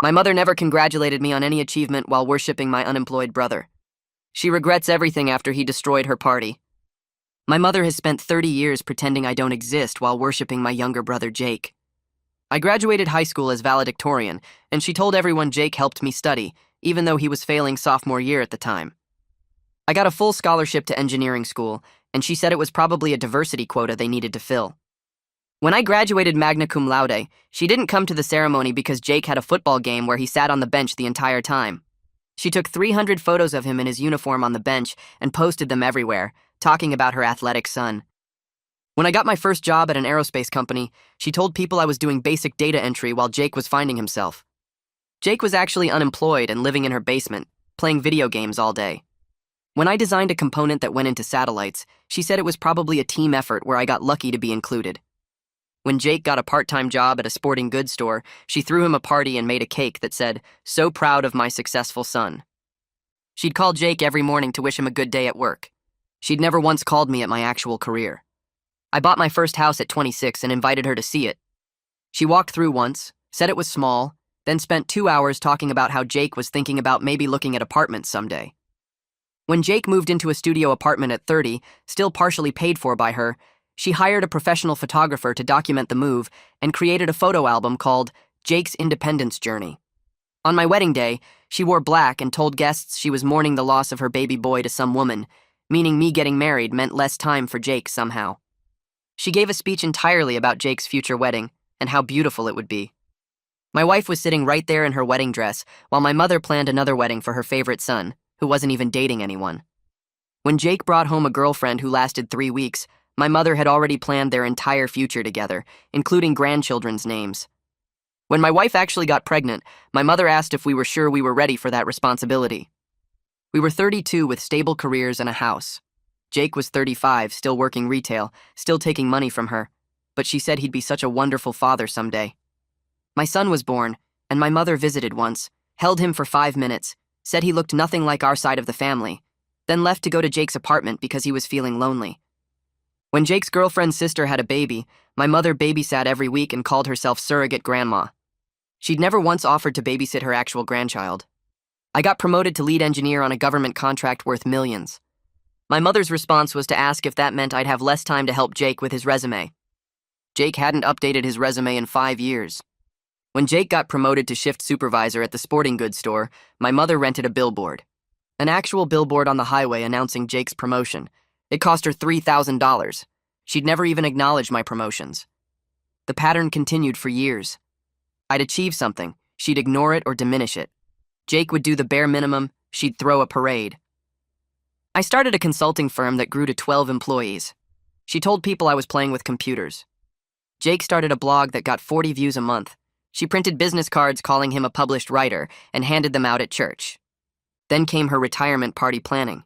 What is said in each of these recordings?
My mother never congratulated me on any achievement while worshiping my unemployed brother. She regrets everything after he destroyed her party. My mother has spent 30 years pretending I don't exist while worshiping my younger brother Jake. I graduated high school as valedictorian, and she told everyone Jake helped me study, even though he was failing sophomore year at the time. I got a full scholarship to engineering school, and she said it was probably a diversity quota they needed to fill. When I graduated magna cum laude, she didn't come to the ceremony because Jake had a football game where he sat on the bench the entire time. She took 300 photos of him in his uniform on the bench and posted them everywhere, talking about her athletic son. When I got my first job at an aerospace company, she told people I was doing basic data entry while Jake was finding himself. Jake was actually unemployed and living in her basement, playing video games all day. When I designed a component that went into satellites, she said it was probably a team effort where I got lucky to be included. When Jake got a part-time job at a sporting goods store, she threw him a party and made a cake that said, "So proud of my successful son." She'd call Jake every morning to wish him a good day at work. She'd never once called me at my actual career. I bought my first house at 26 and invited her to see it. She walked through once, said it was small, then spent 2 hours talking about how Jake was thinking about maybe looking at apartments someday. When Jake moved into a studio apartment at 30, still partially paid for by her, she hired a professional photographer to document the move and created a photo album called Jake's Independence Journey. On my wedding day, she wore black and told guests she was mourning the loss of her baby boy to some woman, meaning me getting married meant less time for Jake somehow. She gave a speech entirely about Jake's future wedding and how beautiful it would be. My wife was sitting right there in her wedding dress while my mother planned another wedding for her favorite son, who wasn't even dating anyone. When Jake brought home a girlfriend who lasted 3 weeks, my mother had already planned their entire future together, including grandchildren's names. When my wife actually got pregnant, my mother asked if we were sure we were ready for that responsibility. We were 32 with stable careers and a house. Jake was 35, still working retail, still taking money from her, but she said he'd be such a wonderful father someday. My son was born, and my mother visited once, held him for 5 minutes, said he looked nothing like our side of the family, then left to go to Jake's apartment because he was feeling lonely. When Jake's girlfriend's sister had a baby, my mother babysat every week and called herself surrogate grandma. She'd never once offered to babysit her actual grandchild. I got promoted to lead engineer on a government contract worth millions. My mother's response was to ask if that meant I'd have less time to help Jake with his resume. Jake hadn't updated his resume in 5 years. When Jake got promoted to shift supervisor at the sporting goods store, my mother rented a billboard. An actual billboard on the highway announcing Jake's promotion. It cost her $3,000. She'd never even acknowledged my promotions. The pattern continued for years. I'd achieve something, she'd ignore it or diminish it. Jake would do the bare minimum, she'd throw a parade. I started a consulting firm that grew to 12 employees. She told people I was playing with computers. Jake started a blog that got 40 views a month. She printed business cards calling him a published writer and handed them out at church. Then came her retirement party planning.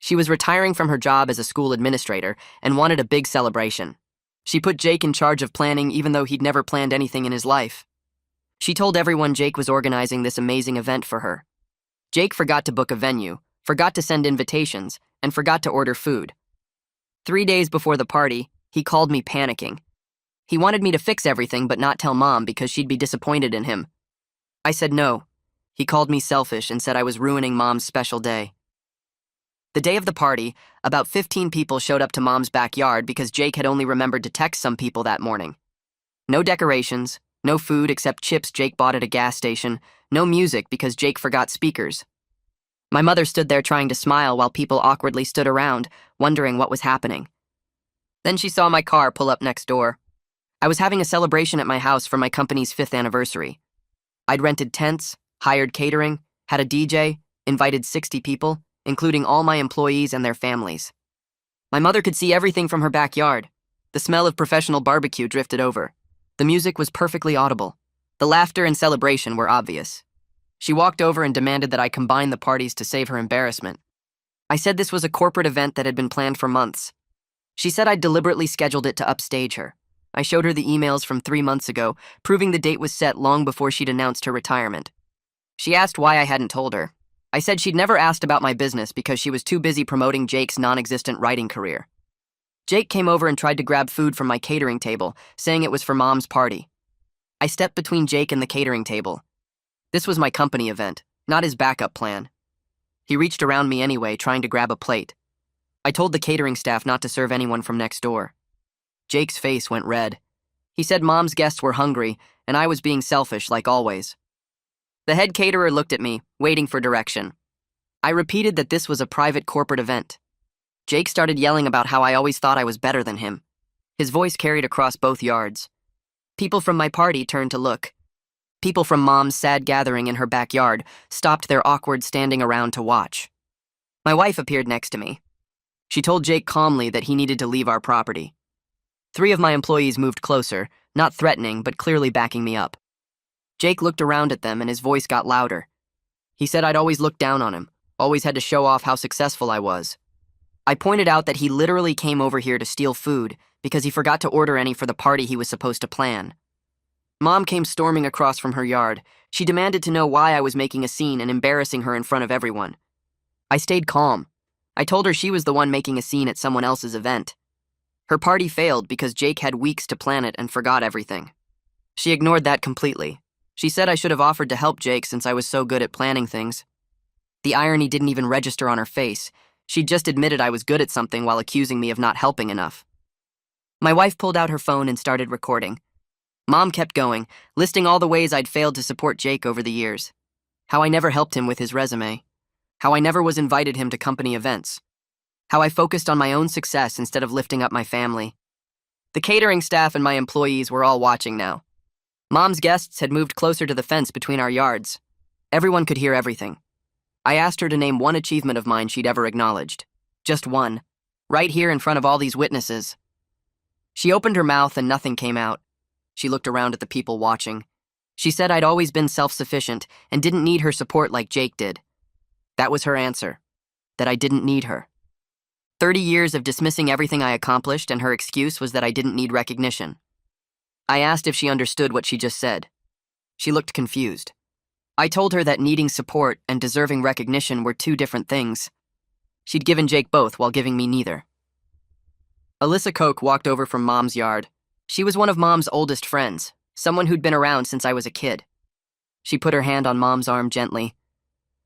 She was retiring from her job as a school administrator and wanted a big celebration. She put Jake in charge of planning even though he'd never planned anything in his life. She told everyone Jake was organizing this amazing event for her. Jake forgot to book a venue, forgot to send invitations, and forgot to order food. 3 days before the party, he called me panicking. He wanted me to fix everything but not tell Mom because she'd be disappointed in him. I said no. He called me selfish and said I was ruining Mom's special day. The day of the party, about 15 people showed up to Mom's backyard because Jake had only remembered to text some people that morning. No decorations, no food except chips Jake bought at a gas station, no music because Jake forgot speakers. My mother stood there trying to smile while people awkwardly stood around, wondering what was happening. Then she saw my car pull up next door. I was having a celebration at my house for my company's 5th anniversary. I'd rented tents, hired catering, had a DJ, invited 60 people, including all my employees and their families. My mother could see everything from her backyard. The smell of professional barbecue drifted over. The music was perfectly audible. The laughter and celebration were obvious. She walked over and demanded that I combine the parties to save her embarrassment. I said this was a corporate event that had been planned for months. She said I'd deliberately scheduled it to upstage her. I showed her the emails from 3 months ago, proving the date was set long before she'd announced her retirement. She asked why I hadn't told her. I said she'd never asked about my business because she was too busy promoting Jake's non-existent writing career. Jake came over and tried to grab food from my catering table, saying it was for Mom's party. I stepped between Jake and the catering table. This was my company event, not his backup plan. He reached around me anyway, trying to grab a plate. I told the catering staff not to serve anyone from next door. Jake's face went red. He said Mom's guests were hungry, and I was being selfish like always. The head caterer looked at me, waiting for direction. I repeated that this was a private corporate event. Jake started yelling about how I always thought I was better than him. His voice carried across both yards. People from my party turned to look. People from Mom's sad gathering in her backyard stopped their awkward standing around to watch. My wife appeared next to me. She told Jake calmly that he needed to leave our property. 3 of my employees moved closer, not threatening, but clearly backing me up. Jake looked around at them and his voice got louder. He said I'd always looked down on him, always had to show off how successful I was. I pointed out that he literally came over here to steal food because he forgot to order any for the party he was supposed to plan. Mom came storming across from her yard. She demanded to know why I was making a scene and embarrassing her in front of everyone. I stayed calm. I told her she was the one making a scene at someone else's event. Her party failed because Jake had weeks to plan it and forgot everything. She ignored that completely. She said I should have offered to help Jake since I was so good at planning things. The irony didn't even register on her face. She'd just admitted I was good at something while accusing me of not helping enough. My wife pulled out her phone and started recording. Mom kept going, listing all the ways I'd failed to support Jake over the years. How I never helped him with his resume. How I never was invited him to company events. How I focused on my own success instead of lifting up my family. The catering staff and my employees were all watching now. Mom's guests had moved closer to the fence between our yards. Everyone could hear everything. I asked her to name one achievement of mine she'd ever acknowledged. Just one. Right here in front of all these witnesses. She opened her mouth and nothing came out. She looked around at the people watching. She said I'd always been self-sufficient and didn't need her support like Jake did. That was her answer. That I didn't need her. 30 years of dismissing everything I accomplished, and her excuse was that I didn't need recognition. I asked if she understood what she just said. She looked confused. I told her that needing support and deserving recognition were 2 different things. She'd given Jake both while giving me neither. Alyssa Koch walked over from Mom's yard. She was one of Mom's oldest friends, someone who'd been around since I was a kid. She put her hand on Mom's arm gently.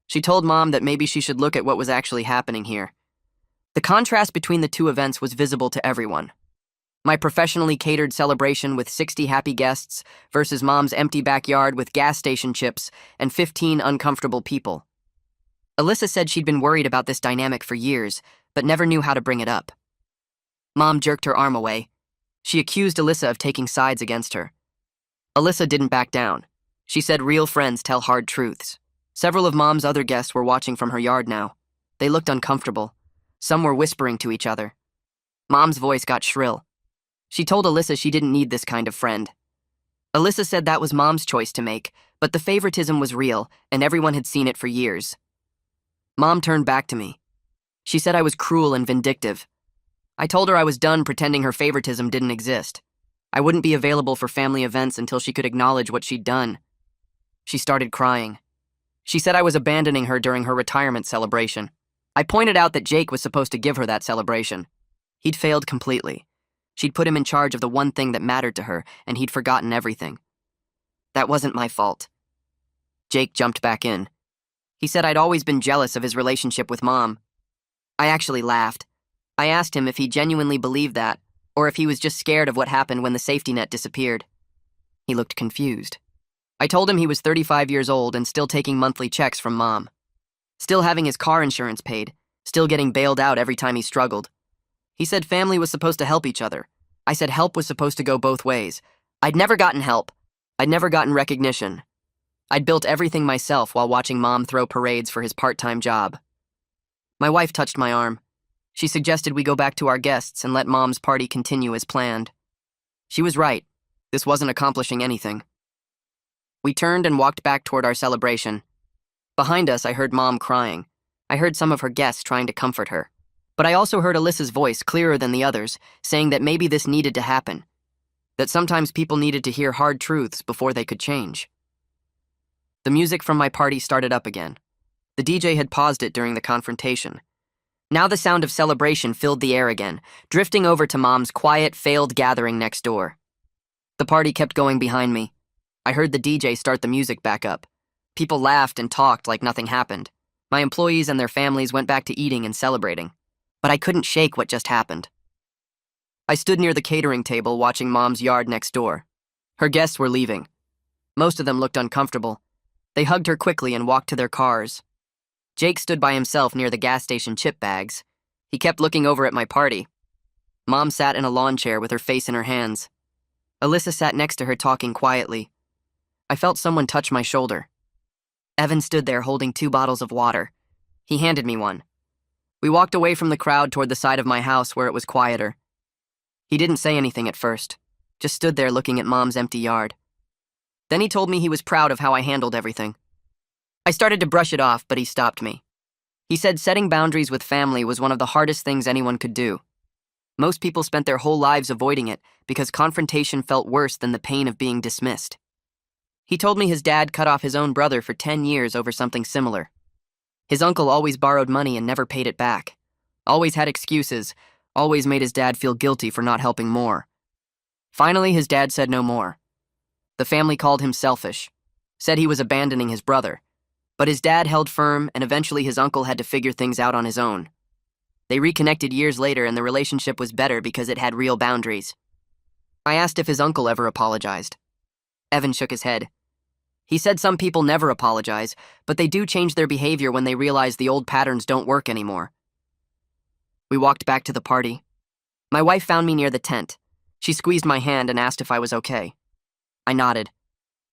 She told Mom that maybe she should look at what was actually happening here. The contrast between the 2 events was visible to everyone. My professionally catered celebration with 60 happy guests versus Mom's empty backyard with gas station chips and 15 uncomfortable people. Alyssa said she'd been worried about this dynamic for years, but never knew how to bring it up. Mom jerked her arm away. She accused Alyssa of taking sides against her. Alyssa didn't back down. She said real friends tell hard truths. Several of Mom's other guests were watching from her yard now. They looked uncomfortable. Some were whispering to each other. Mom's voice got shrill. She told Alyssa she didn't need this kind of friend. Alyssa said that was Mom's choice to make, but the favoritism was real, and everyone had seen it for years. Mom turned back to me. She said I was cruel and vindictive. I told her I was done pretending her favoritism didn't exist. I wouldn't be available for family events until she could acknowledge what she'd done. She started crying. She said I was abandoning her during her retirement celebration. I pointed out that Jake was supposed to give her that celebration. He'd failed completely. She'd put him in charge of the one thing that mattered to her, and he'd forgotten everything. That wasn't my fault. Jake jumped back in. He said I'd always been jealous of his relationship with Mom. I actually laughed. I asked him if he genuinely believed that, or if he was just scared of what happened when the safety net disappeared. He looked confused. I told him he was 35 years old and still taking monthly checks from Mom. Still having his car insurance paid, still getting bailed out every time he struggled. He said family was supposed to help each other. I said help was supposed to go both ways. I'd never gotten help. I'd never gotten recognition. I'd built everything myself while watching Mom throw parades for his part-time job. My wife touched my arm. She suggested we go back to our guests and let Mom's party continue as planned. She was right. This wasn't accomplishing anything. We turned and walked back toward our celebration. Behind us, I heard Mom crying. I heard some of her guests trying to comfort her. But I also heard Alyssa's voice clearer than the others, saying that maybe this needed to happen. That sometimes people needed to hear hard truths before they could change. The music from my party started up again. The DJ had paused it during the confrontation. Now the sound of celebration filled the air again, drifting over to Mom's quiet, failed gathering next door. The party kept going behind me. I heard the DJ start the music back up. People laughed and talked like nothing happened. My employees and their families went back to eating and celebrating. But I couldn't shake what just happened. I stood near the catering table watching Mom's yard next door. Her guests were leaving. Most of them looked uncomfortable. They hugged her quickly and walked to their cars. Jake stood by himself near the gas station chip bags. He kept looking over at my party. Mom sat in a lawn chair with her face in her hands. Alyssa sat next to her talking quietly. I felt someone touch my shoulder. Evan stood there holding 2 bottles of water. He handed me one. We walked away from the crowd toward the side of my house where it was quieter. He didn't say anything at first, just stood there looking at Mom's empty yard. Then he told me he was proud of how I handled everything. I started to brush it off, but he stopped me. He said setting boundaries with family was one of the hardest things anyone could do. Most people spent their whole lives avoiding it because confrontation felt worse than the pain of being dismissed. He told me his dad cut off his own brother for 10 years over something similar. His uncle always borrowed money and never paid it back. Always had excuses, always made his dad feel guilty for not helping more. Finally, his dad said no more. The family called him selfish, said he was abandoning his brother. But his dad held firm, and eventually his uncle had to figure things out on his own. They reconnected years later, and the relationship was better because it had real boundaries. I asked if his uncle ever apologized. Evan shook his head. He said some people never apologize, but they do change their behavior when they realize the old patterns don't work anymore. We walked back to the party. My wife found me near the tent. She squeezed my hand and asked if I was okay. I nodded.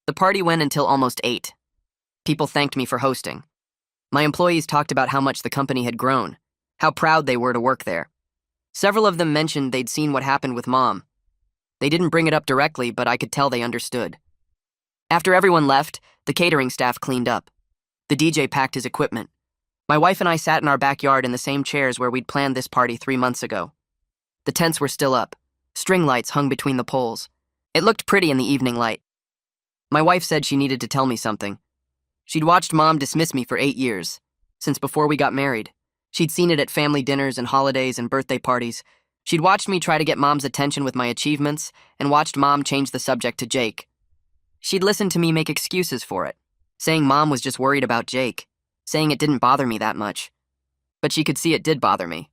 The party went until almost 8. People thanked me for hosting. My employees talked about how much the company had grown, how proud they were to work there. Several of them mentioned they'd seen what happened with Mom. They didn't bring it up directly, but I could tell they understood. After everyone left, the catering staff cleaned up. The DJ packed his equipment. My wife and I sat in our backyard in the same chairs where we'd planned this party 3 months ago. The tents were still up. String lights hung between the poles. It looked pretty in the evening light. My wife said she needed to tell me something. She'd watched Mom dismiss me for 8 years, since before we got married. She'd seen it at family dinners and holidays and birthday parties. She'd watched me try to get Mom's attention with my achievements and watched Mom change the subject to Jake. She'd listened to me make excuses for it, saying Mom was just worried about Jake, saying it didn't bother me that much. But she could see it did bother me.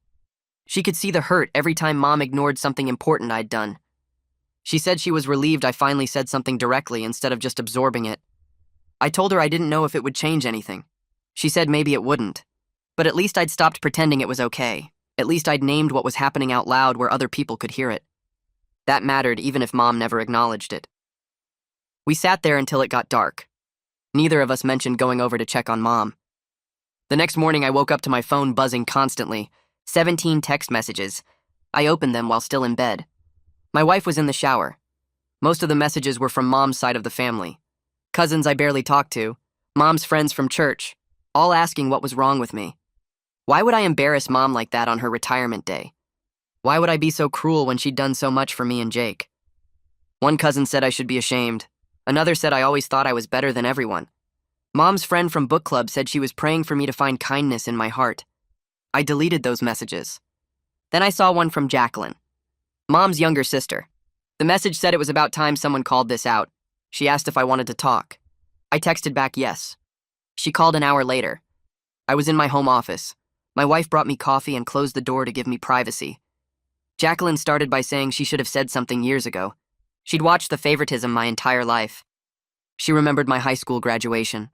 She could see the hurt every time Mom ignored something important I'd done. She said she was relieved I finally said something directly instead of just absorbing it. I told her I didn't know if it would change anything. She said maybe it wouldn't. But at least I'd stopped pretending it was okay. At least I'd named what was happening out loud where other people could hear it. That mattered even if Mom never acknowledged it. We sat there until it got dark. Neither of us mentioned going over to check on Mom. The next morning I woke up to my phone buzzing constantly. 17 text messages. I opened them while still in bed. My wife was in the shower. Most of the messages were from Mom's side of the family. Cousins I barely talked to, Mom's friends from church, all asking what was wrong with me. Why would I embarrass Mom like that on her retirement day? Why would I be so cruel when she'd done so much for me and Jake? One cousin said I should be ashamed. Another said I always thought I was better than everyone. Mom's friend from book club said she was praying for me to find kindness in my heart. I deleted those messages. Then I saw one from Jacqueline, Mom's younger sister. The message said it was about time someone called this out. She asked if I wanted to talk. I texted back yes. She called an hour later. I was in my home office. My wife brought me coffee and closed the door to give me privacy. Jacqueline started by saying she should have said something years ago. She'd watched the favoritism my entire life. She remembered my high school graduation.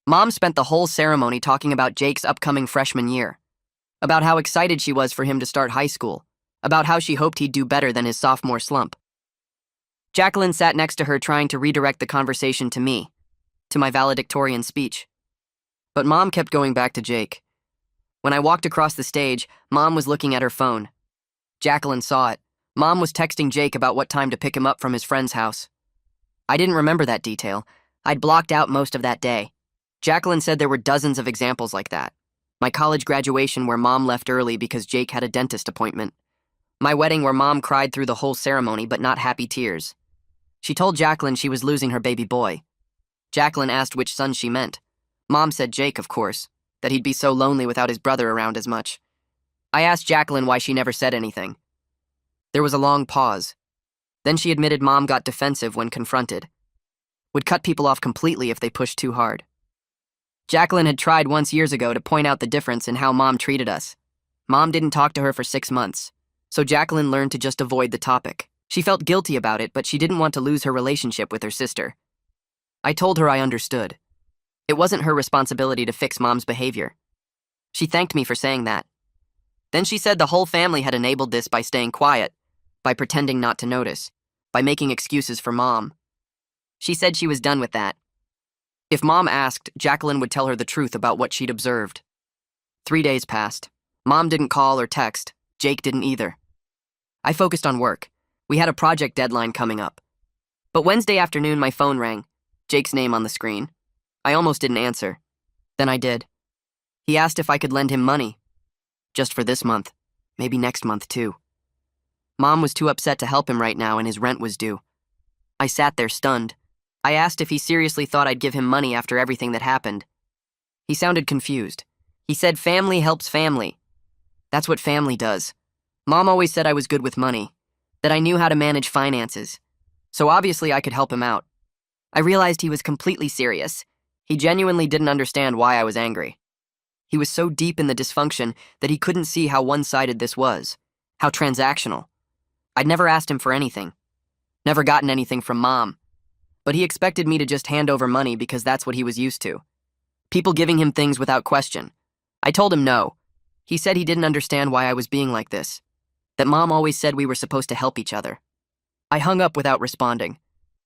Mom spent the whole ceremony talking about Jake's upcoming freshman year, about how excited she was for him to start high school, about how she hoped he'd do better than his sophomore slump. Jacqueline sat next to her trying to redirect the conversation to me, to my valedictorian speech. But Mom kept going back to Jake. When I walked across the stage, Mom was looking at her phone. Jacqueline saw it. Mom was texting Jake about what time to pick him up from his friend's house. I didn't remember that detail. I'd blocked out most of that day. Jacqueline said there were dozens of examples like that. My college graduation where Mom left early because Jake had a dentist appointment. My wedding where Mom cried through the whole ceremony but not happy tears. She told Jacqueline she was losing her baby boy. Jacqueline asked which son she meant. Mom said Jake, of course, that he'd be so lonely without his brother around as much. I asked Jacqueline why she never said anything. There was a long pause. Then she admitted Mom got defensive when confronted. Would cut people off completely if they pushed too hard. Jacqueline had tried once years ago to point out the difference in how Mom treated us. Mom didn't talk to her for 6 months, so Jacqueline learned to just avoid the topic. She felt guilty about it, but she didn't want to lose her relationship with her sister. I told her I understood. It wasn't her responsibility to fix Mom's behavior. She thanked me for saying that. Then she said the whole family had enabled this by staying quiet, by pretending not to notice, by making excuses for Mom. She said she was done with that. If Mom asked, Jacqueline would tell her the truth about what she'd observed. 3 days passed. Mom didn't call or text. Jake didn't either. I focused on work. We had a project deadline coming up. But Wednesday afternoon, my phone rang. Jake's name on the screen. I almost didn't answer. Then I did. He asked if I could lend him money. Just for this month. Maybe next month, too. Mom was too upset to help him right now, and his rent was due. I sat there stunned. I asked if he seriously thought I'd give him money after everything that happened. He sounded confused. He said family helps family. That's what family does. Mom always said I was good with money, that I knew how to manage finances. So obviously I could help him out. I realized he was completely serious. He genuinely didn't understand why I was angry. He was so deep in the dysfunction that he couldn't see how one-sided this was, how transactional. I'd never asked him for anything, never gotten anything from Mom, but he expected me to just hand over money because that's what he was used to. People giving him things without question. I told him no. He said he didn't understand why I was being like this, that Mom always said we were supposed to help each other. I hung up without responding.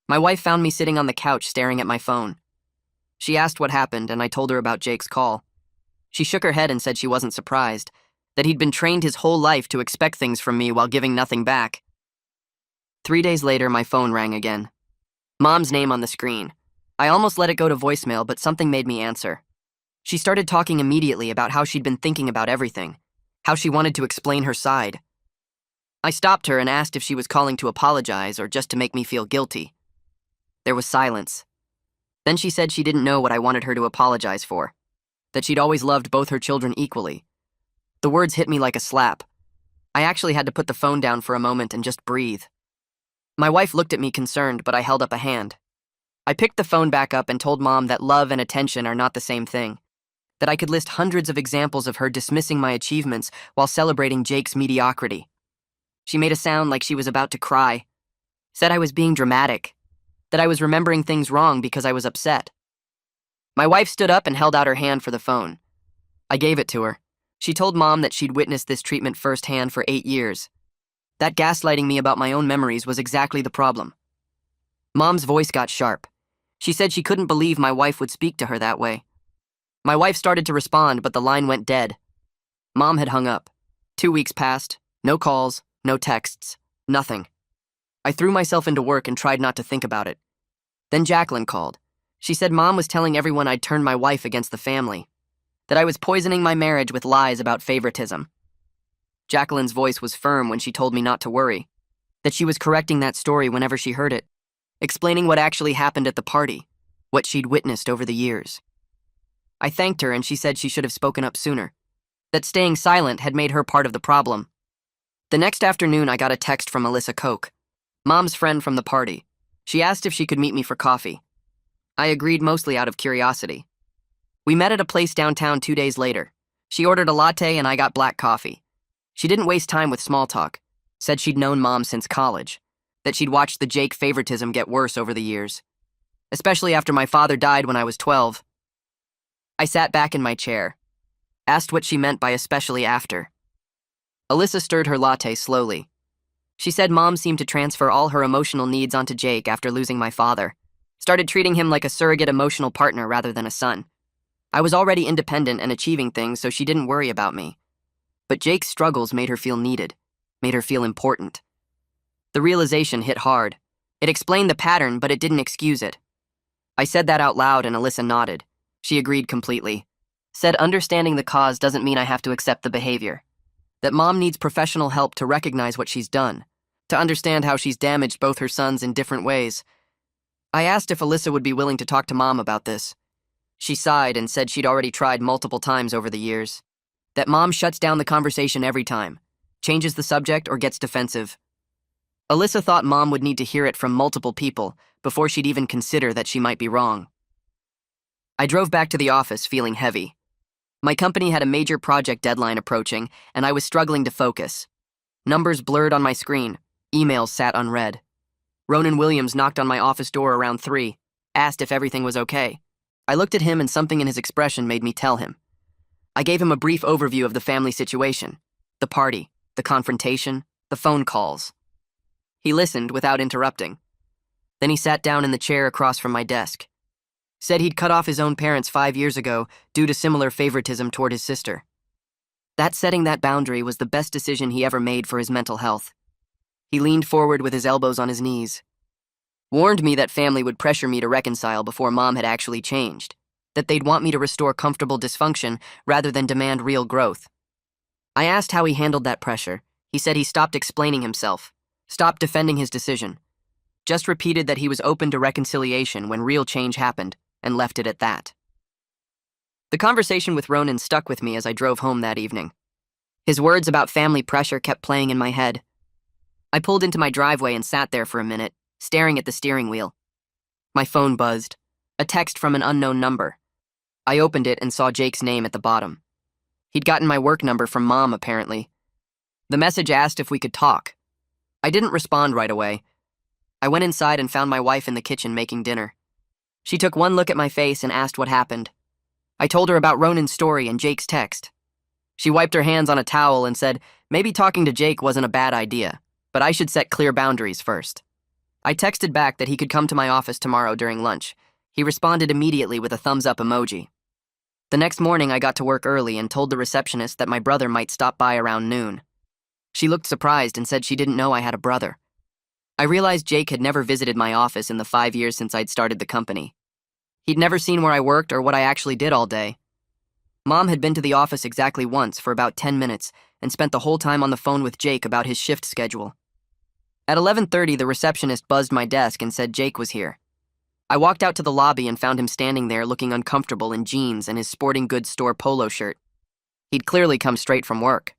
My wife found me sitting on the couch staring at my phone. She asked what happened, and I told her about Jake's call. She shook her head and said she wasn't surprised, that he'd been trained his whole life to expect things from me while giving nothing back. 3 days later, my phone rang again. Mom's name on the screen. I almost let it go to voicemail, but something made me answer. She started talking immediately about how she'd been thinking about everything, how she wanted to explain her side. I stopped her and asked if she was calling to apologize or just to make me feel guilty. There was silence. Then she said she didn't know what I wanted her to apologize for, that she'd always loved both her children equally. The words hit me like a slap. I actually had to put the phone down for a moment and just breathe. My wife looked at me concerned, but I held up a hand. I picked the phone back up and told Mom that love and attention are not the same thing, that I could list hundreds of examples of her dismissing my achievements while celebrating Jake's mediocrity. She made a sound like she was about to cry, said I was being dramatic, that I was remembering things wrong because I was upset. My wife stood up and held out her hand for the phone. I gave it to her. She told Mom that she'd witnessed this treatment firsthand for 8 years. That gaslighting me about my own memories was exactly the problem. Mom's voice got sharp. She said she couldn't believe my wife would speak to her that way. My wife started to respond, but the line went dead. Mom had hung up. 2 weeks passed. No calls, no texts, nothing. I threw myself into work and tried not to think about it. Then Jacqueline called. She said Mom was telling everyone I'd turned my wife against the family, that I was poisoning my marriage with lies about favoritism. Jacqueline's voice was firm when she told me not to worry, that she was correcting that story whenever she heard it, explaining what actually happened at the party, what she'd witnessed over the years. I thanked her, and she said she should have spoken up sooner, that staying silent had made her part of the problem. The next afternoon, I got a text from Alyssa Koch, Mom's friend from the party. She asked if she could meet me for coffee. I agreed mostly out of curiosity. We met at a place downtown 2 days later. She ordered a latte and I got black coffee. She didn't waste time with small talk, said she'd known Mom since college, that she'd watched the Jake favoritism get worse over the years, especially after my father died when I was 12. I sat back in my chair, asked what she meant by especially after. Alyssa stirred her latte slowly. She said Mom seemed to transfer all her emotional needs onto Jake after losing my father, started treating him like a surrogate emotional partner rather than a son. I was already independent and achieving things, so she didn't worry about me. But Jake's struggles made her feel needed, made her feel important. The realization hit hard. It explained the pattern, but it didn't excuse it. I said that out loud and Alyssa nodded. She agreed completely. Said understanding the cause doesn't mean I have to accept the behavior. That Mom needs professional help to recognize what she's done, to understand how she's damaged both her sons in different ways. I asked if Alyssa would be willing to talk to Mom about this. She sighed and said she'd already tried multiple times over the years. That Mom shuts down the conversation every time, changes the subject, or gets defensive. Alyssa thought Mom would need to hear it from multiple people before she'd even consider that she might be wrong. I drove back to the office feeling heavy. My company had a major project deadline approaching, and I was struggling to focus. Numbers blurred on my screen. Emails sat unread. Ronan Williams knocked on my office door around 3, asked if everything was okay. I looked at him and something in his expression made me tell him. I gave him a brief overview of the family situation, the party, the confrontation, the phone calls. He listened without interrupting. Then he sat down in the chair across from my desk. Said he'd cut off his own parents 5 years ago due to similar favoritism toward his sister. That setting that boundary was the best decision he ever made for his mental health. He leaned forward with his elbows on his knees. Warned me that family would pressure me to reconcile before Mom had actually changed, that they'd want me to restore comfortable dysfunction rather than demand real growth. I asked how he handled that pressure. He said he stopped explaining himself, stopped defending his decision, just repeated that he was open to reconciliation when real change happened, and left it at that. The conversation with Ronan stuck with me as I drove home that evening. His words about family pressure kept playing in my head. I pulled into my driveway and sat there for a minute, staring at the steering wheel. My phone buzzed. A text from an unknown number. I opened it and saw Jake's name at the bottom. He'd gotten my work number from Mom, apparently. The message asked if we could talk. I didn't respond right away. I went inside and found my wife in the kitchen making dinner. She took one look at my face and asked what happened. I told her about Ronan's story and Jake's text. She wiped her hands on a towel and said maybe talking to Jake wasn't a bad idea, but I should set clear boundaries first. I texted back that he could come to my office tomorrow during lunch. He responded immediately with a thumbs-up emoji. The next morning, I got to work early and told the receptionist that my brother might stop by around noon. She looked surprised and said she didn't know I had a brother. I realized Jake had never visited my office in the 5 years since I'd started the company. He'd never seen where I worked or what I actually did all day. Mom had been to the office exactly once for about 10 minutes and spent the whole time on the phone with Jake about his shift schedule. At 11:30, the receptionist buzzed my desk and said Jake was here. I walked out to the lobby and found him standing there looking uncomfortable in jeans and his sporting goods store polo shirt. He'd clearly come straight from work.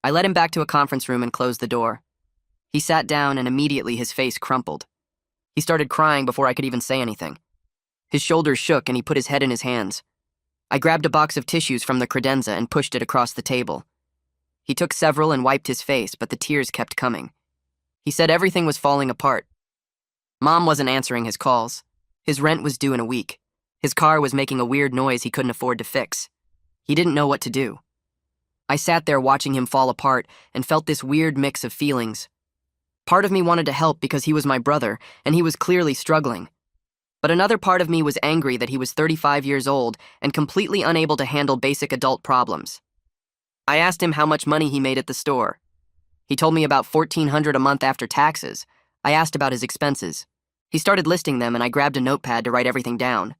I led him back to a conference room and closed the door. He sat down and immediately his face crumpled. He started crying before I could even say anything. His shoulders shook and he put his head in his hands. I grabbed a box of tissues from the credenza and pushed it across the table. He took several and wiped his face, but the tears kept coming. He said everything was falling apart. Mom wasn't answering his calls. His rent was due in a week. His car was making a weird noise he couldn't afford to fix. He didn't know what to do. I sat there watching him fall apart and felt this weird mix of feelings. Part of me wanted to help because he was my brother, and he was clearly struggling. But another part of me was angry that he was 35 years old and completely unable to handle basic adult problems. I asked him how much money he made at the store. He told me about $1,400 a month after taxes. I asked about his expenses. He started listing them and I grabbed a notepad to write everything down.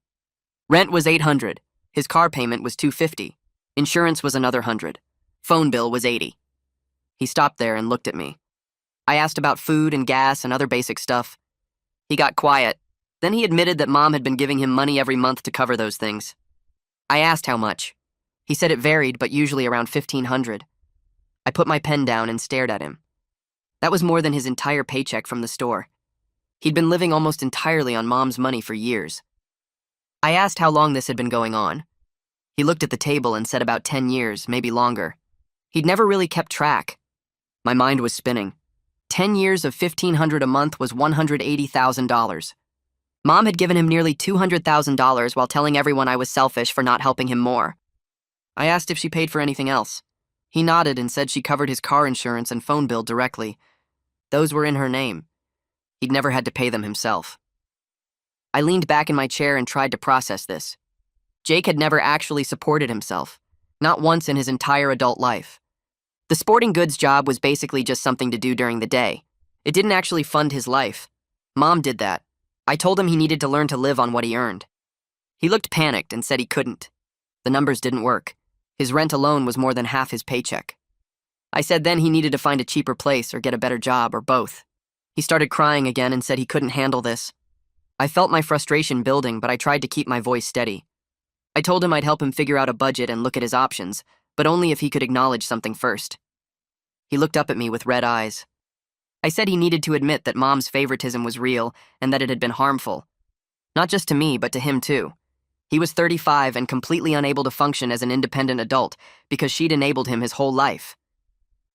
Rent was $800. His car payment was $250. Insurance was another $100. Phone bill was $80. He stopped there and looked at me. I asked about food and gas and other basic stuff. He got quiet. Then he admitted that Mom had been giving him money every month to cover those things. I asked how much. He said it varied, but usually around $1,500. I put my pen down and stared at him. That was more than his entire paycheck from the store. He'd been living almost entirely on Mom's money for years. I asked how long this had been going on. He looked at the table and said about 10 years, maybe longer. He'd never really kept track. My mind was spinning. 10 years of $1,500 a month was $180,000. Mom had given him nearly $200,000 while telling everyone I was selfish for not helping him more. I asked if she paid for anything else. He nodded and said she covered his car insurance and phone bill directly. Those were in her name. He'd never had to pay them himself. I leaned back in my chair and tried to process this. Jake had never actually supported himself, not once in his entire adult life. The sporting goods job was basically just something to do during the day. It didn't actually fund his life. Mom did that. I told him he needed to learn to live on what he earned. He looked panicked and said he couldn't. The numbers didn't work. His rent alone was more than half his paycheck. I said then he needed to find a cheaper place or get a better job or both. He started crying again and said he couldn't handle this. I felt my frustration building, but I tried to keep my voice steady. I told him I'd help him figure out a budget and look at his options, but only if he could acknowledge something first. He looked up at me with red eyes. I said he needed to admit that Mom's favoritism was real and that it had been harmful. Not just to me, but to him too. He was 35 and completely unable to function as an independent adult because she'd enabled him his whole life.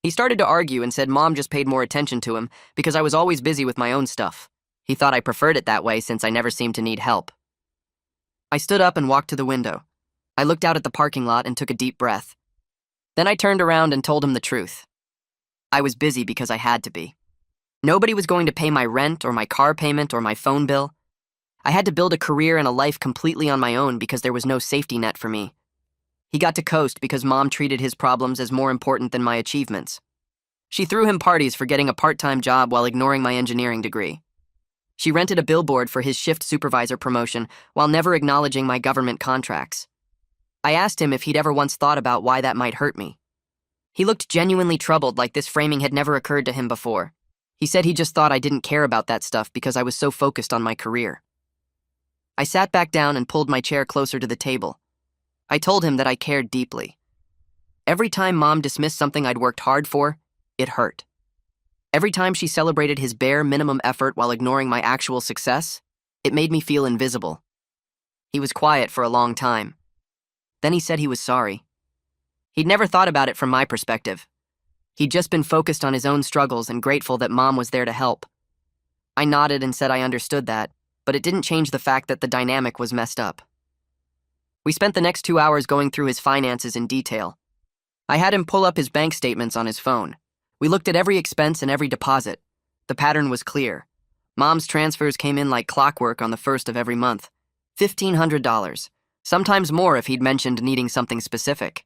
He started to argue and said Mom just paid more attention to him because I was always busy with my own stuff. He thought I preferred it that way since I never seemed to need help. I stood up and walked to the window. I looked out at the parking lot and took a deep breath. Then I turned around and told him the truth. I was busy because I had to be. Nobody was going to pay my rent or my car payment or my phone bill. I had to build a career and a life completely on my own because there was no safety net for me. He got to coast because Mom treated his problems as more important than my achievements. She threw him parties for getting a part-time job while ignoring my engineering degree. She rented a billboard for his shift supervisor promotion while never acknowledging my government contracts. I asked him if he'd ever once thought about why that might hurt me. He looked genuinely troubled, like this framing had never occurred to him before. He said he just thought I didn't care about that stuff because I was so focused on my career. I sat back down and pulled my chair closer to the table. I told him that I cared deeply. Every time Mom dismissed something I'd worked hard for, it hurt. Every time she celebrated his bare minimum effort while ignoring my actual success, it made me feel invisible. He was quiet for a long time. Then he said he was sorry. He'd never thought about it from my perspective. He'd just been focused on his own struggles and grateful that Mom was there to help. I nodded and said I understood that, but it didn't change the fact that the dynamic was messed up. We spent the next 2 hours going through his finances in detail. I had him pull up his bank statements on his phone. We looked at every expense and every deposit. The pattern was clear. Mom's transfers came in like clockwork on the first of every month. $1,500, sometimes more if he'd mentioned needing something specific.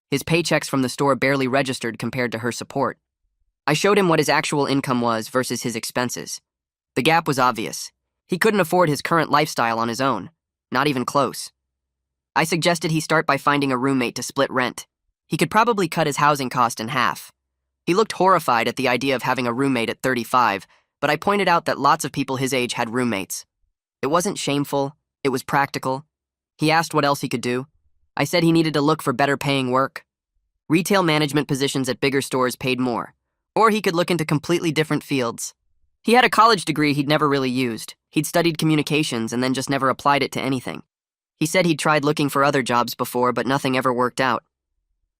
His paychecks from the store barely registered compared to her support. I showed him what his actual income was versus his expenses. The gap was obvious. He couldn't afford his current lifestyle on his own, not even close. I suggested he start by finding a roommate to split rent. He could probably cut his housing cost in half. He looked horrified at the idea of having a roommate at 35, but I pointed out that lots of people his age had roommates. It wasn't shameful, it was practical. He asked what else he could do. I said he needed to look for better paying work. Retail management positions at bigger stores paid more, or he could look into completely different fields. He had a college degree he'd never really used. He'd studied communications and then just never applied it to anything. He said he'd tried looking for other jobs before, but nothing ever worked out.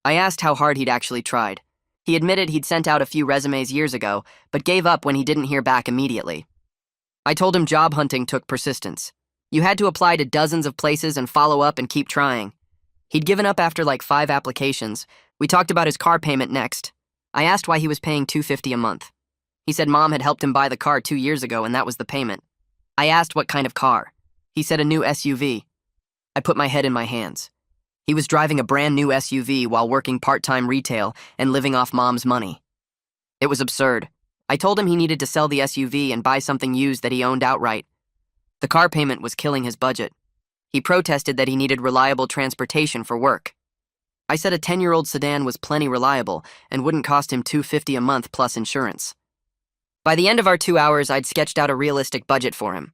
I asked how hard he'd actually tried. He admitted he'd sent out a few resumes years ago, but gave up when he didn't hear back immediately. I told him job hunting took persistence. You had to apply to dozens of places and follow up and keep trying. He'd given up after like 5 applications. We talked about his car payment next. I asked why he was paying $250 a month. He said Mom had helped him buy the car 2 years ago and that was the payment. I asked what kind of car. He said a new SUV. I put my head in my hands. He was driving a brand new SUV while working part-time retail and living off Mom's money. It was absurd. I told him he needed to sell the SUV and buy something used that he owned outright. The car payment was killing his budget. He protested that he needed reliable transportation for work. I said a 10-year-old sedan was plenty reliable and wouldn't cost him $250 a month plus insurance. By the end of our 2 hours, I'd sketched out a realistic budget for him.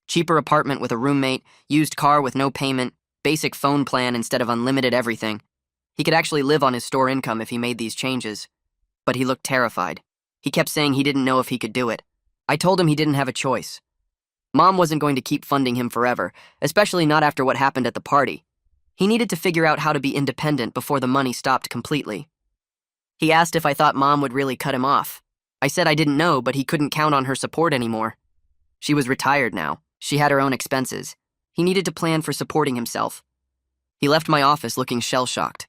Cheaper apartment with a roommate, used car with no payment, basic phone plan instead of unlimited everything. He could actually live on his store income if he made these changes. But he looked terrified. He kept saying he didn't know if he could do it. I told him he didn't have a choice. Mom wasn't going to keep funding him forever, especially not after what happened at the party. He needed to figure out how to be independent before the money stopped completely. He asked if I thought Mom would really cut him off. I said I didn't know, but he couldn't count on her support anymore. She was retired now. She had her own expenses. He needed to plan for supporting himself. He left my office looking shell-shocked.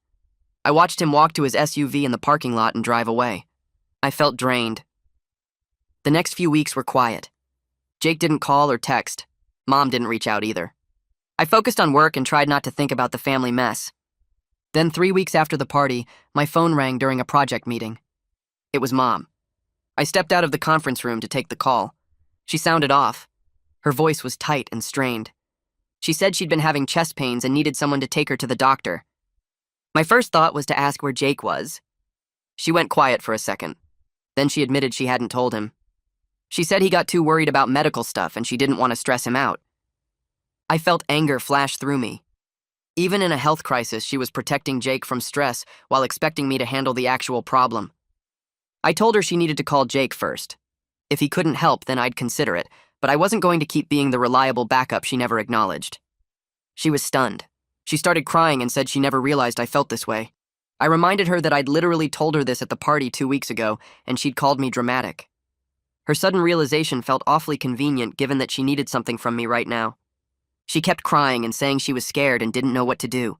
I watched him walk to his SUV in the parking lot and drive away. I felt drained. The next few weeks were quiet. Jake didn't call or text. Mom didn't reach out either. I focused on work and tried not to think about the family mess. Then 3 weeks after the party, my phone rang during a project meeting. It was Mom. I stepped out of the conference room to take the call. She sounded off. Her voice was tight and strained. She said she'd been having chest pains and needed someone to take her to the doctor. My first thought was to ask where Jake was. She went quiet for a second. Then she admitted she hadn't told him. She said he got too worried about medical stuff and she didn't want to stress him out. I felt anger flash through me. Even in a health crisis, she was protecting Jake from stress while expecting me to handle the actual problem. I told her she needed to call Jake first. If he couldn't help, then I'd consider it, but I wasn't going to keep being the reliable backup she never acknowledged. She was stunned. She started crying and said she never realized I felt this way. I reminded her that I'd literally told her this at the party 2 weeks ago, and she'd called me dramatic. Her sudden realization felt awfully convenient given that she needed something from me right now. She kept crying and saying she was scared and didn't know what to do.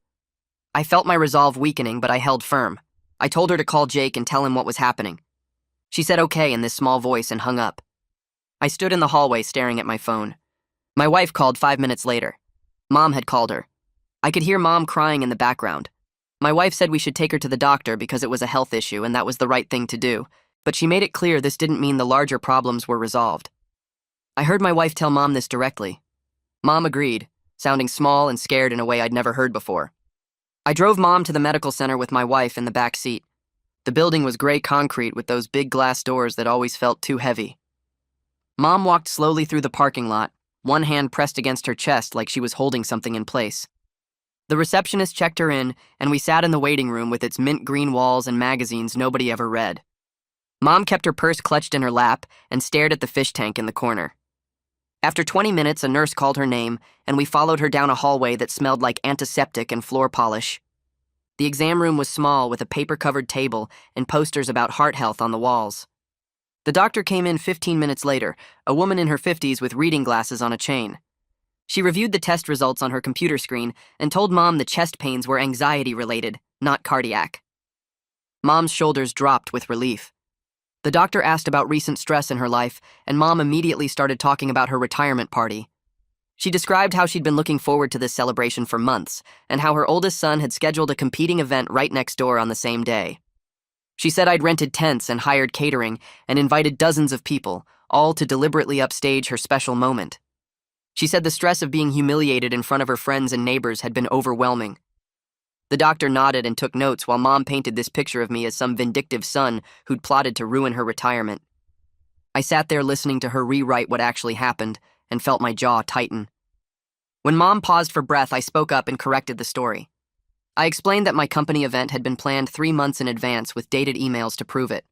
I felt my resolve weakening, but I held firm. I told her to call Jake and tell him what was happening. She said okay in this small voice and hung up. I stood in the hallway staring at my phone. My wife called 5 minutes later. Mom had called her. I could hear Mom crying in the background. My wife said we should take her to the doctor because it was a health issue and that was the right thing to do, but she made it clear this didn't mean the larger problems were resolved. I heard my wife tell Mom this directly. Mom agreed, sounding small and scared in a way I'd never heard before. I drove Mom to the medical center with my wife in the back seat. The building was gray concrete with those big glass doors that always felt too heavy. Mom walked slowly through the parking lot, one hand pressed against her chest like she was holding something in place. The receptionist checked her in, and we sat in the waiting room with its mint green walls and magazines nobody ever read. Mom kept her purse clutched in her lap and stared at the fish tank in the corner. After 20 minutes, a nurse called her name, and we followed her down a hallway that smelled like antiseptic and floor polish. The exam room was small with a paper-covered table and posters about heart health on the walls. The doctor came in 15 minutes later, a woman in her 50s with reading glasses on a chain. She reviewed the test results on her computer screen and told Mom the chest pains were anxiety-related, not cardiac. Mom's shoulders dropped with relief. The doctor asked about recent stress in her life, and Mom immediately started talking about her retirement party. She described how she'd been looking forward to this celebration for months, and how her oldest son had scheduled a competing event right next door on the same day. She said I'd rented tents and hired catering and invited dozens of people, all to deliberately upstage her special moment. She said the stress of being humiliated in front of her friends and neighbors had been overwhelming. The doctor nodded and took notes while Mom painted this picture of me as some vindictive son who'd plotted to ruin her retirement. I sat there listening to her rewrite what actually happened and felt my jaw tighten. When Mom paused for breath, I spoke up and corrected the story. I explained that my company event had been planned 3 months in advance with dated emails to prove it.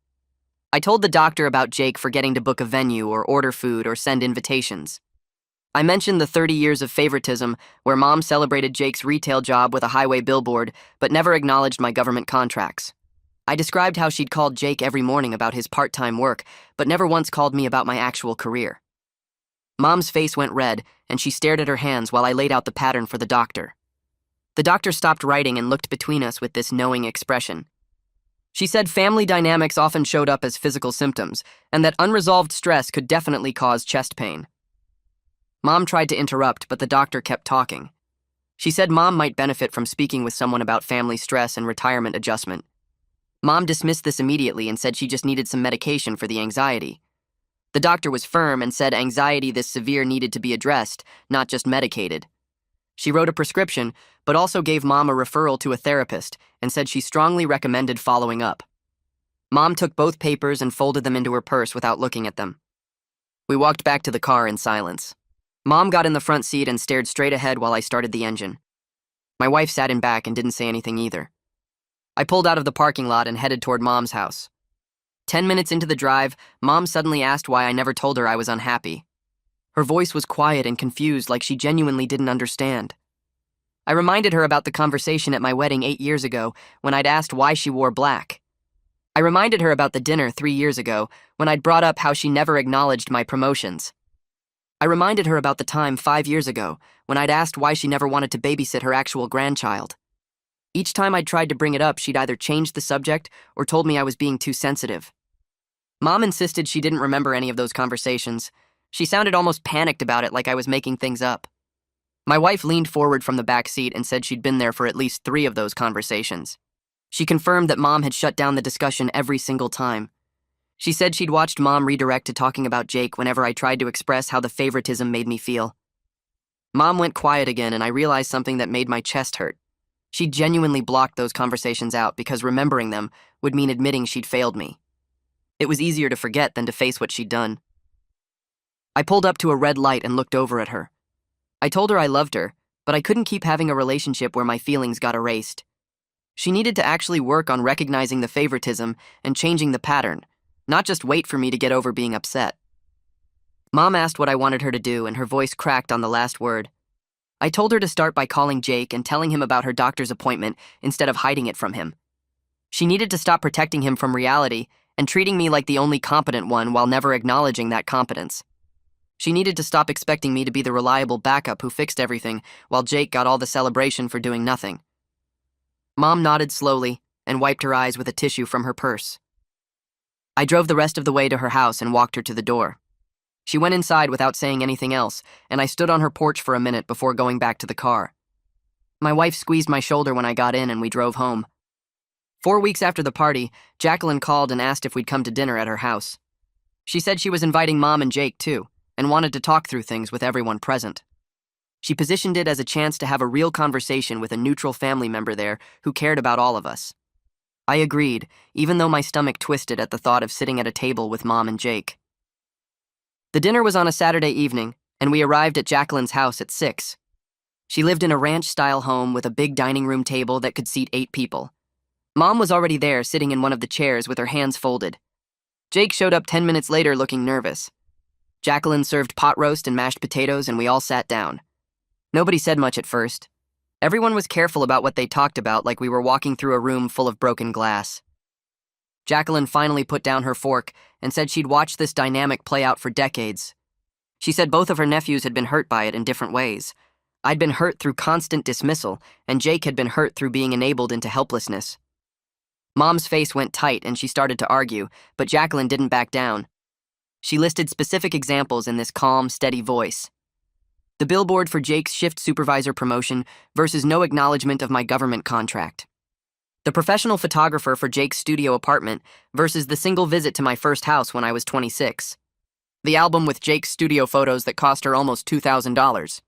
I told the doctor about Jake forgetting to book a venue or order food or send invitations. I mentioned the 30 years of favoritism where Mom celebrated Jake's retail job with a highway billboard but never acknowledged my government contracts. I described how she'd called Jake every morning about his part-time work but never once called me about my actual career. Mom's face went red and she stared at her hands while I laid out the pattern for the doctor. The doctor stopped writing and looked between us with this knowing expression. She said family dynamics often showed up as physical symptoms and that unresolved stress could definitely cause chest pain. Mom tried to interrupt, but the doctor kept talking. She said Mom might benefit from speaking with someone about family stress and retirement adjustment. Mom dismissed this immediately and said she just needed some medication for the anxiety. The doctor was firm and said anxiety this severe needed to be addressed, not just medicated. She wrote a prescription, but also gave Mom a referral to a therapist and said she strongly recommended following up. Mom took both papers and folded them into her purse without looking at them. We walked back to the car in silence. Mom got in the front seat and stared straight ahead while I started the engine. My wife sat in back and didn't say anything either. I pulled out of the parking lot and headed toward Mom's house. 10 minutes into the drive, Mom suddenly asked why I never told her I was unhappy. Her voice was quiet and confused, like she genuinely didn't understand. I reminded her about the conversation at my wedding 8 years ago when I'd asked why she wore black. I reminded her about the dinner 3 years ago when I'd brought up how she never acknowledged my promotions. I reminded her about the time 5 years ago when I'd asked why she never wanted to babysit her actual grandchild. Each time I'd tried to bring it up, she'd either changed the subject or told me I was being too sensitive. Mom insisted she didn't remember any of those conversations. She sounded almost panicked about it, like I was making things up. My wife leaned forward from the back seat and said she'd been there for at least 3 of those conversations. She confirmed that Mom had shut down the discussion every single time. She said she'd watched Mom redirect to talking about Jake whenever I tried to express how the favoritism made me feel. Mom went quiet again, and I realized something that made my chest hurt. She genuinely blocked those conversations out because remembering them would mean admitting she'd failed me. It was easier to forget than to face what she'd done. I pulled up to a red light and looked over at her. I told her I loved her, but I couldn't keep having a relationship where my feelings got erased. She needed to actually work on recognizing the favoritism and changing the pattern, not just wait for me to get over being upset. Mom asked what I wanted her to do, and her voice cracked on the last word. I told her to start by calling Jake and telling him about her doctor's appointment instead of hiding it from him. She needed to stop protecting him from reality and treating me like the only competent one while never acknowledging that competence. She needed to stop expecting me to be the reliable backup who fixed everything while Jake got all the celebration for doing nothing. Mom nodded slowly and wiped her eyes with a tissue from her purse. I drove the rest of the way to her house and walked her to the door. She went inside without saying anything else, and I stood on her porch for a minute before going back to the car. My wife squeezed my shoulder when I got in and we drove home. 4 weeks after the party, Jacqueline called and asked if we'd come to dinner at her house. She said she was inviting Mom and Jake too, and wanted to talk through things with everyone present. She positioned it as a chance to have a real conversation with a neutral family member there who cared about all of us. I agreed, even though my stomach twisted at the thought of sitting at a table with Mom and Jake. The dinner was on a Saturday evening, and we arrived at Jacqueline's house at 6. She lived in a ranch-style home with a big dining room table that could seat 8 people. Mom was already there, sitting in one of the chairs with her hands folded. Jake showed up 10 minutes later looking nervous. Jacqueline served pot roast and mashed potatoes, and we all sat down. Nobody said much at first. Everyone was careful about what they talked about, like we were walking through a room full of broken glass. Jacqueline finally put down her fork and said she'd watched this dynamic play out for decades. She said both of her nephews had been hurt by it in different ways. I'd been hurt through constant dismissal, and Jake had been hurt through being enabled into helplessness. Mom's face went tight and she started to argue, but Jacqueline didn't back down. She listed specific examples in this calm, steady voice. The billboard for Jake's shift supervisor promotion versus no acknowledgement of my government contract. The professional photographer for Jake's studio apartment versus the single visit to my first house when I was 26. The album with Jake's studio photos that cost her almost $2,000.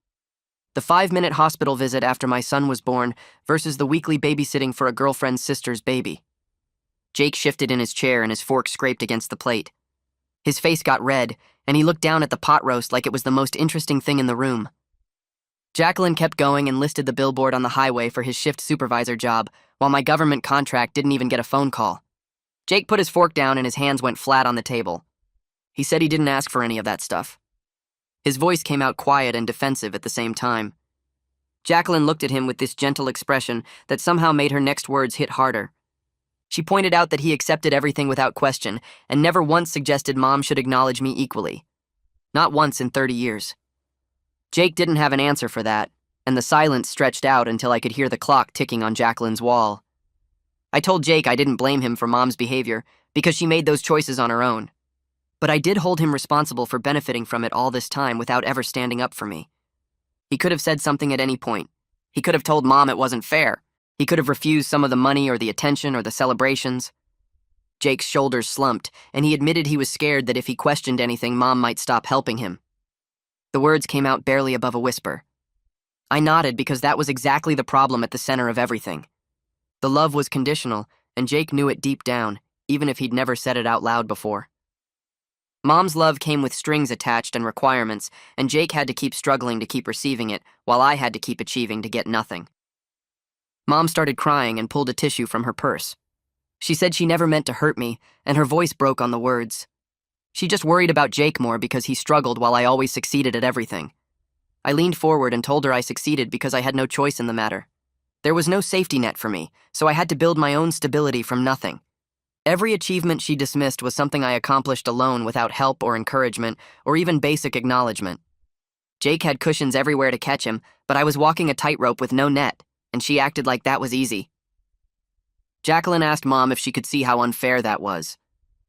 The 5-minute hospital visit after my son was born versus the weekly babysitting for a girlfriend's sister's baby. Jake shifted in his chair and his fork scraped against the plate. His face got red, and he looked down at the pot roast like it was the most interesting thing in the room. Jacqueline kept going and listed the billboard on the highway for his shift supervisor job, while my government contract didn't even get a phone call. Jake put his fork down and his hands went flat on the table. He said he didn't ask for any of that stuff. His voice came out quiet and defensive at the same time. Jacqueline looked at him with this gentle expression that somehow made her next words hit harder. She pointed out that he accepted everything without question and never once suggested Mom should acknowledge me equally. Not once in 30 years. Jake didn't have an answer for that, and the silence stretched out until I could hear the clock ticking on Jacqueline's wall. I told Jake I didn't blame him for Mom's behavior because she made those choices on her own. But I did hold him responsible for benefiting from it all this time without ever standing up for me. He could have said something at any point. He could have told Mom it wasn't fair. He could have refused some of the money or the attention or the celebrations. Jake's shoulders slumped, and he admitted he was scared that if he questioned anything, Mom might stop helping him. The words came out barely above a whisper. I nodded because that was exactly the problem at the center of everything. The love was conditional, and Jake knew it deep down, even if he'd never said it out loud before. Mom's love came with strings attached and requirements, and Jake had to keep struggling to keep receiving it, while I had to keep achieving to get nothing. Mom started crying and pulled a tissue from her purse. She said she never meant to hurt me, and her voice broke on the words. She just worried about Jake more because he struggled while I always succeeded at everything. I leaned forward and told her I succeeded because I had no choice in the matter. There was no safety net for me, so I had to build my own stability from nothing. Every achievement she dismissed was something I accomplished alone without help or encouragement or even basic acknowledgement. Jake had cushions everywhere to catch him, but I was walking a tightrope with no net, and she acted like that was easy. Jacqueline asked Mom if she could see how unfair that was.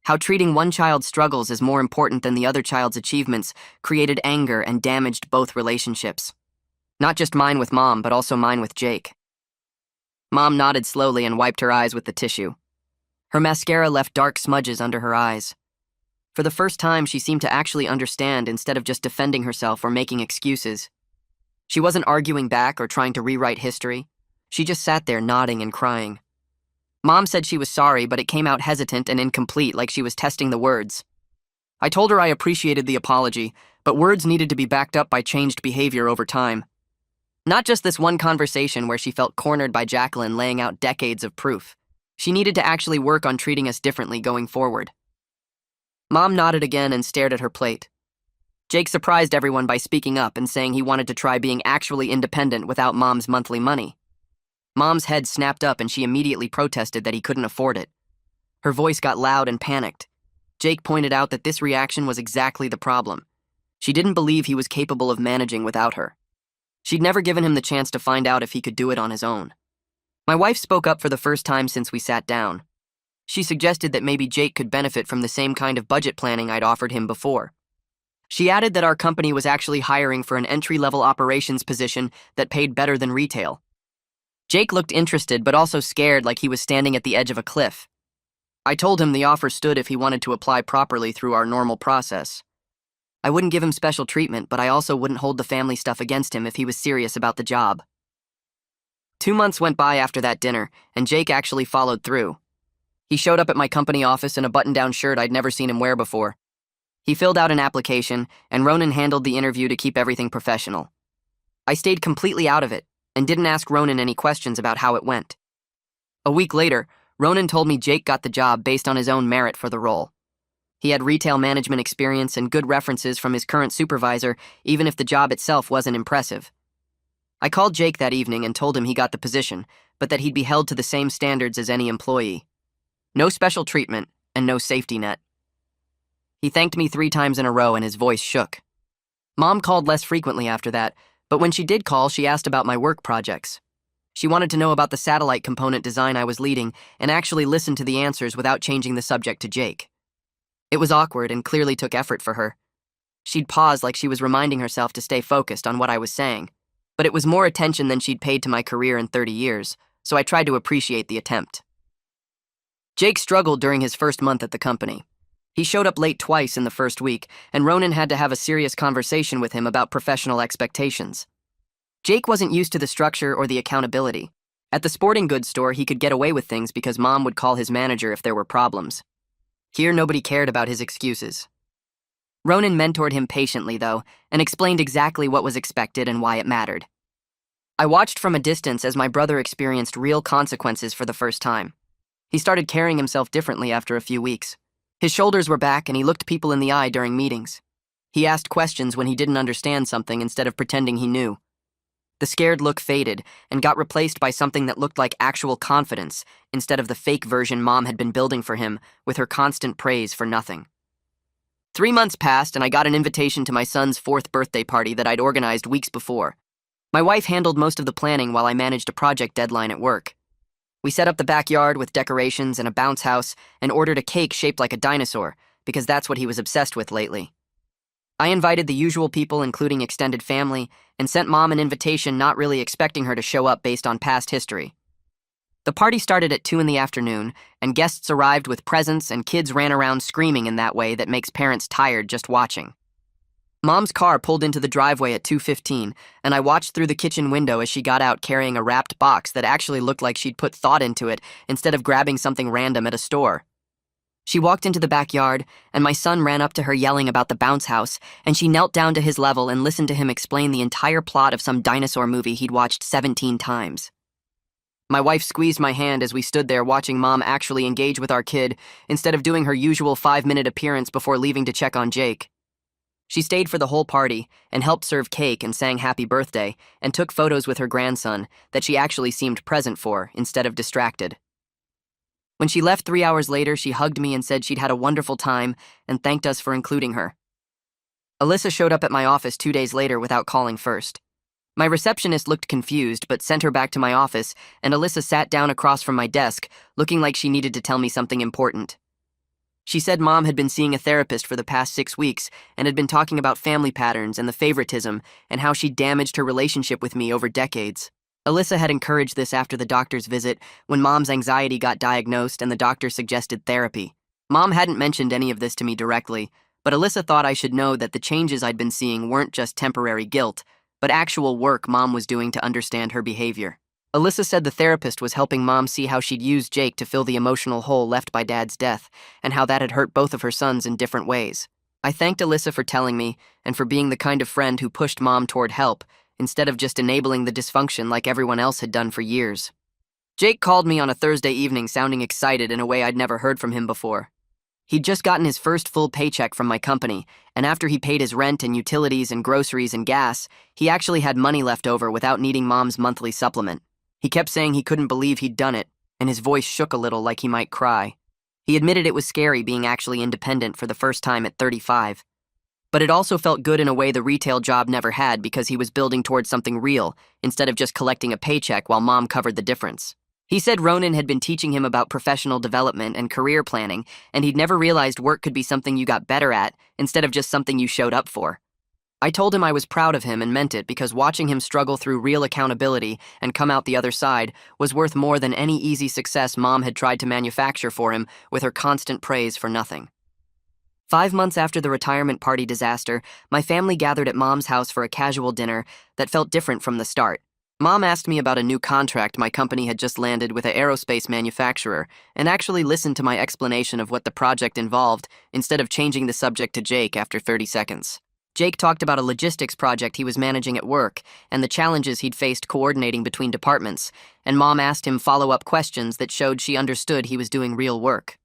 How treating one child's struggles as more important than the other child's achievements created anger and damaged both relationships. Not just mine with Mom, but also mine with Jake. Mom nodded slowly and wiped her eyes with the tissue. Her mascara left dark smudges under her eyes. For the first time, she seemed to actually understand instead of just defending herself or making excuses. She wasn't arguing back or trying to rewrite history. She just sat there nodding and crying. Mom said she was sorry, but it came out hesitant and incomplete, like she was testing the words. I told her I appreciated the apology, but words needed to be backed up by changed behavior over time. Not just this one conversation where she felt cornered by Jacqueline laying out decades of proof. She needed to actually work on treating us differently going forward. Mom nodded again and stared at her plate. Jake surprised everyone by speaking up and saying he wanted to try being actually independent without Mom's monthly money. Mom's head snapped up and she immediately protested that he couldn't afford it. Her voice got loud and panicked. Jake pointed out that this reaction was exactly the problem. She didn't believe he was capable of managing without her. She'd never given him the chance to find out if he could do it on his own. My wife spoke up for the first time since we sat down. She suggested that maybe Jake could benefit from the same kind of budget planning I'd offered him before. She added that our company was actually hiring for an entry-level operations position that paid better than retail. Jake looked interested but also scared, like he was standing at the edge of a cliff. I told him the offer stood if he wanted to apply properly through our normal process. I wouldn't give him special treatment, but I also wouldn't hold the family stuff against him if he was serious about the job. 2 months went by after that dinner, and Jake actually followed through. He showed up at my company office in a button-down shirt I'd never seen him wear before. He filled out an application, and Ronan handled the interview to keep everything professional. I stayed completely out of it, and didn't ask Ronan any questions about how it went. A week later, Ronan told me Jake got the job based on his own merit for the role. He had retail management experience and good references from his current supervisor, even if the job itself wasn't impressive. I called Jake that evening and told him he got the position, but that he'd be held to the same standards as any employee. No special treatment, and no safety net. He thanked me 3 times in a row and his voice shook. Mom called less frequently after that, but when she did call, she asked about my work projects. She wanted to know about the satellite component design I was leading and actually listened to the answers without changing the subject to Jake. It was awkward and clearly took effort for her. She'd pause like she was reminding herself to stay focused on what I was saying, but it was more attention than she'd paid to my career in 30 years, so I tried to appreciate the attempt. Jake struggled during his first month at the company. He showed up late twice in the first week, and Ronan had to have a serious conversation with him about professional expectations. Jake wasn't used to the structure or the accountability. At the sporting goods store, he could get away with things because Mom would call his manager if there were problems. Here, nobody cared about his excuses. Ronan mentored him patiently, though, and explained exactly what was expected and why it mattered. I watched from a distance as my brother experienced real consequences for the first time. He started carrying himself differently after a few weeks. His shoulders were back and he looked people in the eye during meetings. He asked questions when he didn't understand something instead of pretending he knew. The scared look faded and got replaced by something that looked like actual confidence instead of the fake version Mom had been building for him with her constant praise for nothing. 3 months passed and I got an invitation to my son's 4th birthday party that I'd organized weeks before. My wife handled most of the planning while I managed a project deadline at work. We set up the backyard with decorations and a bounce house and ordered a cake shaped like a dinosaur because that's what he was obsessed with lately. I invited the usual people, including extended family, and sent Mom an invitation not really expecting her to show up based on past history. The party started at 2 in the afternoon, and guests arrived with presents and kids ran around screaming in that way that makes parents tired just watching. Mom's car pulled into the driveway at 2:15, and I watched through the kitchen window as she got out carrying a wrapped box that actually looked like she'd put thought into it instead of grabbing something random at a store. She walked into the backyard, and my son ran up to her yelling about the bounce house, and she knelt down to his level and listened to him explain the entire plot of some dinosaur movie he'd watched 17 times. My wife squeezed my hand as we stood there watching Mom actually engage with our kid instead of doing her usual 5-minute appearance before leaving to check on Jake. She stayed for the whole party and helped serve cake and sang happy birthday and took photos with her grandson that she actually seemed present for instead of distracted. When she left 3 hours later, she hugged me and said she'd had a wonderful time and thanked us for including her. Alyssa showed up at my office 2 days later without calling first. My receptionist looked confused but sent her back to my office, and Alyssa sat down across from my desk, looking like she needed to tell me something important. She said Mom had been seeing a therapist for the past 6 weeks and had been talking about family patterns and the favoritism and how she'd damaged her relationship with me over decades. Alyssa had encouraged this after the doctor's visit when Mom's anxiety got diagnosed and the doctor suggested therapy. Mom hadn't mentioned any of this to me directly, but Alyssa thought I should know that the changes I'd been seeing weren't just temporary guilt, but actual work Mom was doing to understand her behavior. Alyssa said the therapist was helping Mom see how she'd used Jake to fill the emotional hole left by Dad's death and how that had hurt both of her sons in different ways. I thanked Alyssa for telling me and for being the kind of friend who pushed Mom toward help instead of just enabling the dysfunction like everyone else had done for years. Jake called me on a Thursday evening sounding excited in a way I'd never heard from him before. He'd just gotten his first full paycheck from my company, and after he paid his rent and utilities and groceries and gas, he actually had money left over without needing Mom's monthly supplement. He kept saying he couldn't believe he'd done it, and his voice shook a little like he might cry. He admitted it was scary being actually independent for the first time at 35. But it also felt good in a way the retail job never had because he was building towards something real instead of just collecting a paycheck while Mom covered the difference. He said Ronan had been teaching him about professional development and career planning, and he'd never realized work could be something you got better at instead of just something you showed up for. I told him I was proud of him and meant it because watching him struggle through real accountability and come out the other side was worth more than any easy success Mom had tried to manufacture for him with her constant praise for nothing. 5 months after the retirement party disaster, my family gathered at Mom's house for a casual dinner that felt different from the start. Mom asked me about a new contract my company had just landed with an aerospace manufacturer and actually listened to my explanation of what the project involved instead of changing the subject to Jake after 30 seconds. Jake talked about a logistics project he was managing at work and the challenges he'd faced coordinating between departments, and Mom asked him follow-up questions that showed she understood he was doing real work.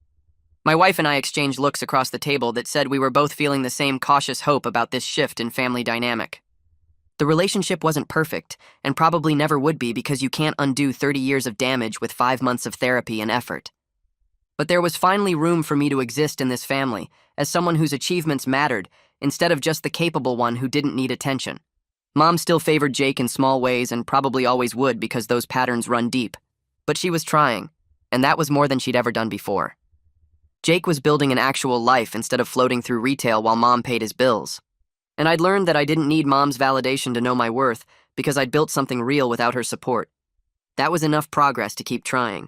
My wife and I exchanged looks across the table that said we were both feeling the same cautious hope about this shift in family dynamic. The relationship wasn't perfect, and probably never would be because you can't undo 30 years of damage with 5 months of therapy and effort. But there was finally room for me to exist in this family as someone whose achievements mattered instead of just the capable one who didn't need attention. Mom still favored Jake in small ways and probably always would because those patterns run deep. But she was trying, and that was more than she'd ever done before. Jake was building an actual life instead of floating through retail while Mom paid his bills. And I'd learned that I didn't need Mom's validation to know my worth because I'd built something real without her support. That was enough progress to keep trying.